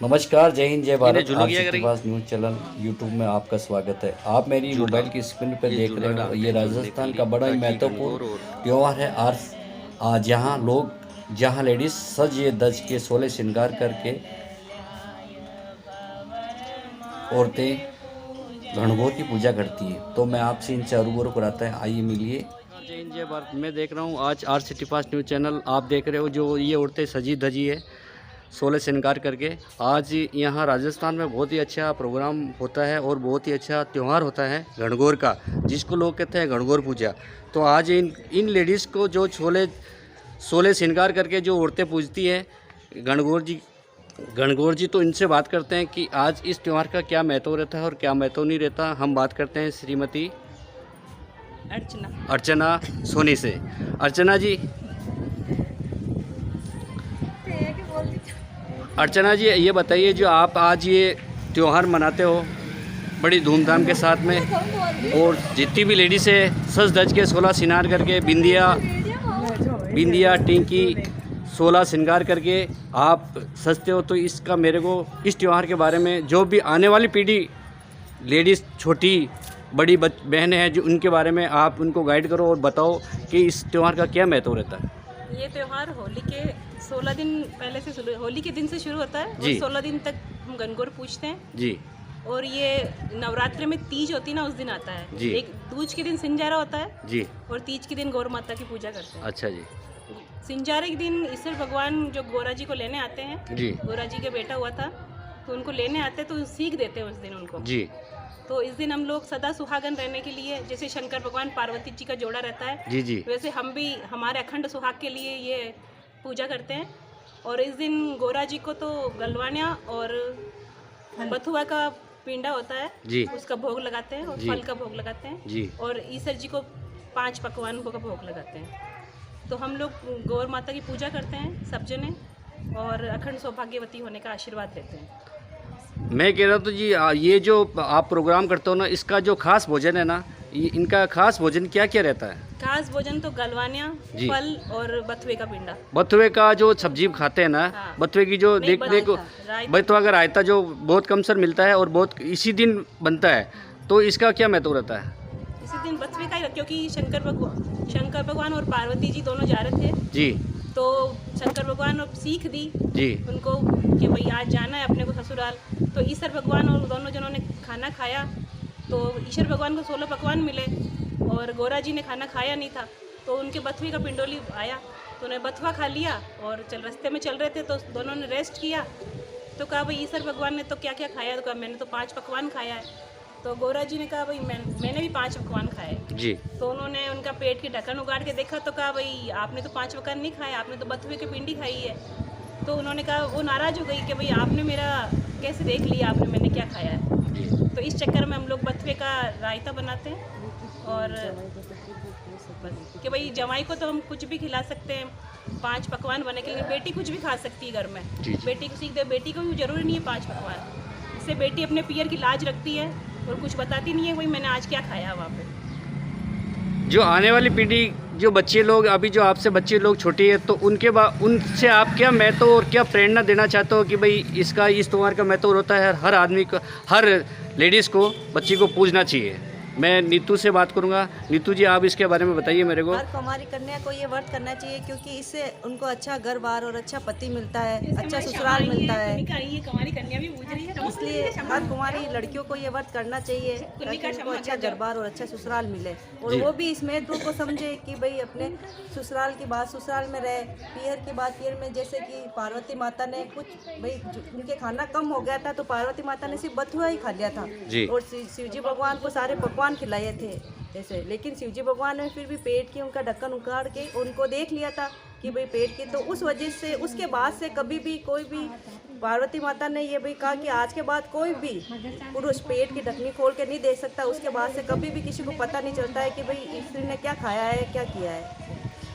नमस्कार, जय हिंद, जय भारत। आरसीटी पास न्यूज़ चैनल यूट्यूब में आपका स्वागत है। आप मेरी मोबाइल की स्क्रीन पर देख रहे हो, ये राजस्थान का बड़ा ही महत्वपूर्ण त्यौहार है आज जहाँ लेडीज सज धज के सोलह श्रृंगार करके औरतें गणगौर की पूजा करती है। तो मैं आपसे इन चारों कराता है, आइए मिलिए। जय हिंद, जय भारत। मैं देख रहा हूँ आज आरसीटी पास न्यूज़ चैनल आप देख रहे हो, जो ये औरतें सजी धजी है सोलह श्रृंगार करके। आज यहाँ राजस्थान में बहुत ही अच्छा प्रोग्राम होता है और बहुत ही अच्छा त्यौहार होता है गणगौर का, जिसको लोग कहते हैं गणगौर पूजा। तो आज इन लेडीज़ को जो सोलह श्रृंगार करके जो औरतें पूजती है गणगौर जी, तो इनसे बात करते हैं कि आज इस त्यौहार का क्या महत्व रहता है और क्या महत्व नहीं रहता। हम बात करते हैं श्रीमती अर्चना सोनी से। अर्चना जी, ये बताइए, जो आप आज ये त्यौहार मनाते हो बड़ी धूमधाम के साथ में, और जितनी भी लेडीज़ है सज धज के 16 श्रृंगार करके बिंदिया टिंकी 16 श्रृंगार करके आप सजते हो, तो इसका मेरे को इस त्यौहार के बारे में, जो भी आने वाली पीढ़ी लेडीज़ छोटी बड़ी बहनें हैं, जो उनके बारे में आप उनको गाइड करो और बताओ कि इस त्यौहार का क्या महत्व रहता है। ये त्यौहार होली के 16 दिन पहले से होली के दिन से शुरू होता है और 16 दिन तक हम गणगौर पूजते हैं जी। और ये नवरात्रि में तीज होती है ना, उस दिन आता है जी। एक दूज के दिन सिंजारा होता है जी, और तीज के दिन गौर माता की पूजा करते हैं। अच्छा जी। सिंजारे के दिन ईश्वर भगवान जो गोरा जी को लेने आते हैं जी, गोरा जी के बेटा हुआ था तो उनको लेने आते हैं, तो सीख देते हैं उस दिन उनको जी। तो इस दिन हम लोग सदा सुहागन रहने के लिए, जैसे शंकर भगवान पार्वती जी का जोड़ा रहता है जी जी, वैसे हम भी हमारे अखंड सुहाग के लिए ये पूजा करते हैं। और इस दिन गोरा जी को तो गलवानिया और बथुआ का पिंडा होता है जी, उसका भोग लगाते हैं और फल का भोग लगाते हैं जी। और ईश्वर जी को 5 पकवान का भोग लगाते हैं। तो हम लोग गौर माता की पूजा करते हैं सब जने, और अखंड सौभाग्यवती होने का आशीर्वाद देते हैं। मैं कह रहा था जी, ये जो आप प्रोग्राम करते हो ना, इसका जो खास भोजन है ना, इनका खास भोजन क्या क्या रहता है? खास भोजन तो गलवानिया, फल और बथुए का पिंडा। बथुए का जो सब्जी खाते हैं ना, हाँ। बथुए की जो देखो बथुआ का रायता जो बहुत कम सर मिलता है और बहुत इसी दिन बनता है, तो इसका क्या महत्व रहता है? इसी दिन बथुए का ही, क्योंकि शंकर भगवान और पार्वती जी दोनों जा रहे थे जी, तो शंकर भगवान ने सीख दी जी उनको कि भाई आज जाना है अपने को ससुराल। तो ईश्वर भगवान और दोनों जनों ने खाना खाया, तो ईश्वर भगवान को 16 पकवान मिले और गोरा जी ने खाना खाया नहीं था, तो उनके बथुए का पिंडोली आया तो उन्हें बथुआ खा लिया, और रास्ते में चल रहे थे तो दोनों ने रेस्ट किया। तो कहा भाई ईश्वर भगवान ने तो क्या क्या खाया, तो कहा मैंने तो 5 पकवान खाया है। तो गोरा जी ने कहा भाई मैंने भी 5 पकवान खाए जी। तो उन्होंने उनका पेट की ढक्कन उगाड़ के देखा, तो कहा भाई आपने तो 5 पकवान नहीं खाए, आपने तो बथुए की पिंडी खाई है। तो उन्होंने कहा, वो नाराज़ हो गई कि भाई आपने मेरा कैसे देख लिया, आपने मैंने क्या खाया है। तो इस चक्कर में हम लोग बथुए का रायता बनाते हैं, और कि भाई जमाई को तो हम कुछ भी खिला सकते हैं, 5 पकवान बने के लिए बेटी कुछ भी खा सकती है घर में जी। बेटी को सीख दे, बेटी को भी जरूरी नहीं है 5 पकवान। इससे बेटी अपने पियर की लाज रखती है और कुछ बताती नहीं है भाई मैंने आज क्या खाया वहाँ पे। जो आने वाली पीढ़ी, जो बच्चे लोग अभी जो आपसे बच्चे लोग छोटी है, तो उनसे आप क्या महत्व और क्या प्रेरणा देना चाहते हो कि भाई इस त्यौहार का महत्व होता है, हर आदमी को, हर लेडीज़ को, बच्ची को पूजना चाहिए। मैं नीतू से बात करूंगा। नीतू जी, आप इसके बारे में बताइए मेरे को। हर कुमारी कन्या को ये व्रत करना चाहिए, क्योंकि इससे उनको अच्छा घर बार और अच्छा पति मिलता है, अच्छा ससुराल मिलता है। इसलिए हर कुमारी लड़कियों को ये व्रत करना चाहिए ताकि उनको अच्छा घर बार और अच्छा ससुराल मिले, और वो भी इस महत्व को समझे कि भाई अपने ससुराल की बात ससुराल में रहे, पियर की बात पियर में। जैसे कि पार्वती माता ने कुछ भाई उनके खाना कम हो गया था, तो पार्वती माता ने सिर्फ बथुआ ही खा लिया था, और शिवजी भगवान को सारे पकवान खिलाए थे जैसे। लेकिन शिवजी भगवान ने फिर भी पेट की उनका ढक्कन उखाड़ के उनको देख लिया था कि भाई पेट की, तो उस वजह से उसके बाद से कभी भी कोई भी पार्वती माता ने ये भी कहा कि आज के बाद कोई भी पुरुष पेट की ढक्कनी खोल के नहीं देख सकता। उसके बाद से कभी भी किसी को पता नहीं चलता है कि भाई स्त्री ने क्या खाया है क्या किया है।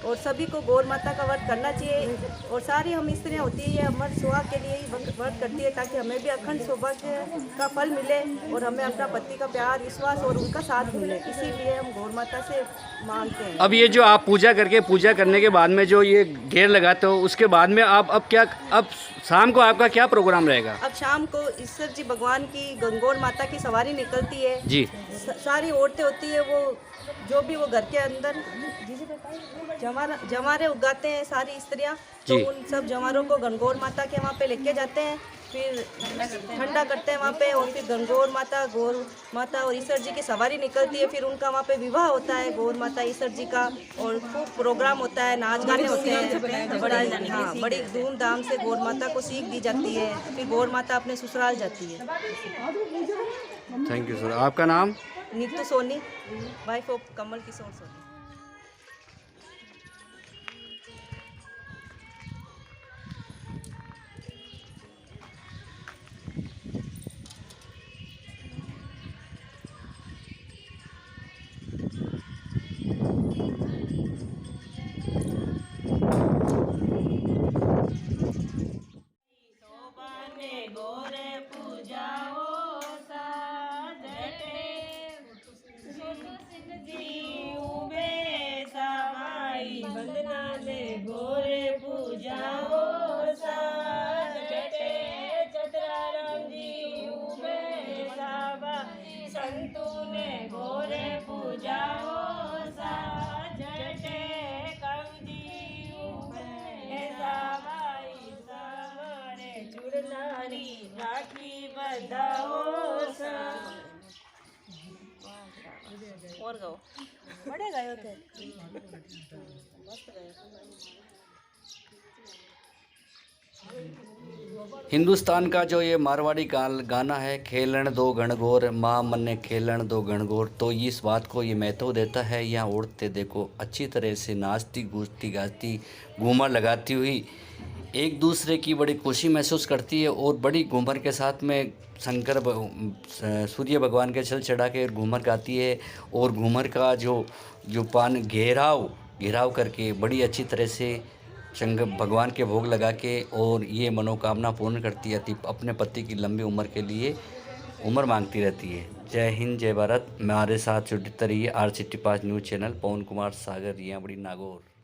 और सभी को गौर माता का व्रत करना चाहिए। और सारी हम स्त्रियाँ होती है, ये अमर सुहाग के लिए ही व्रत करती है, ताकि हमें भी अखंड सौभाग्य का फल मिले और हमें अपना पति का प्यार, विश्वास और उनका साथ मिले। इसीलिए हम गौर माता से मांगते हैं। अब ये जो आप पूजा करने के बाद में जो ये घेर लगाते हो, उसके बाद में आप अब शाम को आपका क्या प्रोग्राम रहेगा? अब शाम को ईश्वर जी भगवान की गंगोर माता की सवारी निकलती है जी। सारी औरतें होती है, वो जो भी वो घर के अंदर जवारे उगाते हैं सारी स्त्रियां, तो उन सब जवारों को गंगोर माता के वहाँ पे लेके जाते हैं, फिर ठंडा करते हैं वहाँ पे, और फिर गंगोर माता और ईश्वर जी की सवारी निकलती है। फिर उनका वहाँ पे विवाह होता है गौर माता ईश्वर जी का, और खूब प्रोग्राम होता है, नाच गाने होते हैं, बड़ी धूमधाम से गौर माता को सीख दी जाती है। फिर गौर माता अपने ससुराल जाती है। Thank you sir. आपका नाम? Neetu Soni, wife of Kamal Kishore Soni. और गाओ, बड़े गायो थे, मस्त गायो। हिंदुस्तान का जो ये मारवाड़ी गाना है, खेलन दो गणगौर माँ मन्ने खेलन दो गणगौर, तो इस बात को ये महत्व देता है। यहाँ औरतें देखो अच्छी तरह से नाचती गूंजती गाती घूमर लगाती हुई एक दूसरे की बड़ी खुशी महसूस करती है, और बड़ी घूमर के साथ में सूर्य भगवान के जल चढ़ा के घूमर गाती है, और घूमर का जो पान घेराव करके बड़ी अच्छी तरह से शंकर भगवान के भोग लगा के, और ये मनोकामना पूर्ण करती है, अपने पति की लंबी उम्र के लिए उम्र मांगती रहती है। जय हिंद, जय भारत। हमारे साथ जुड़ते रहिए RCT5 न्यूज़ चैनल। पवन कुमार सागर, रियाबड़ी, नागौर।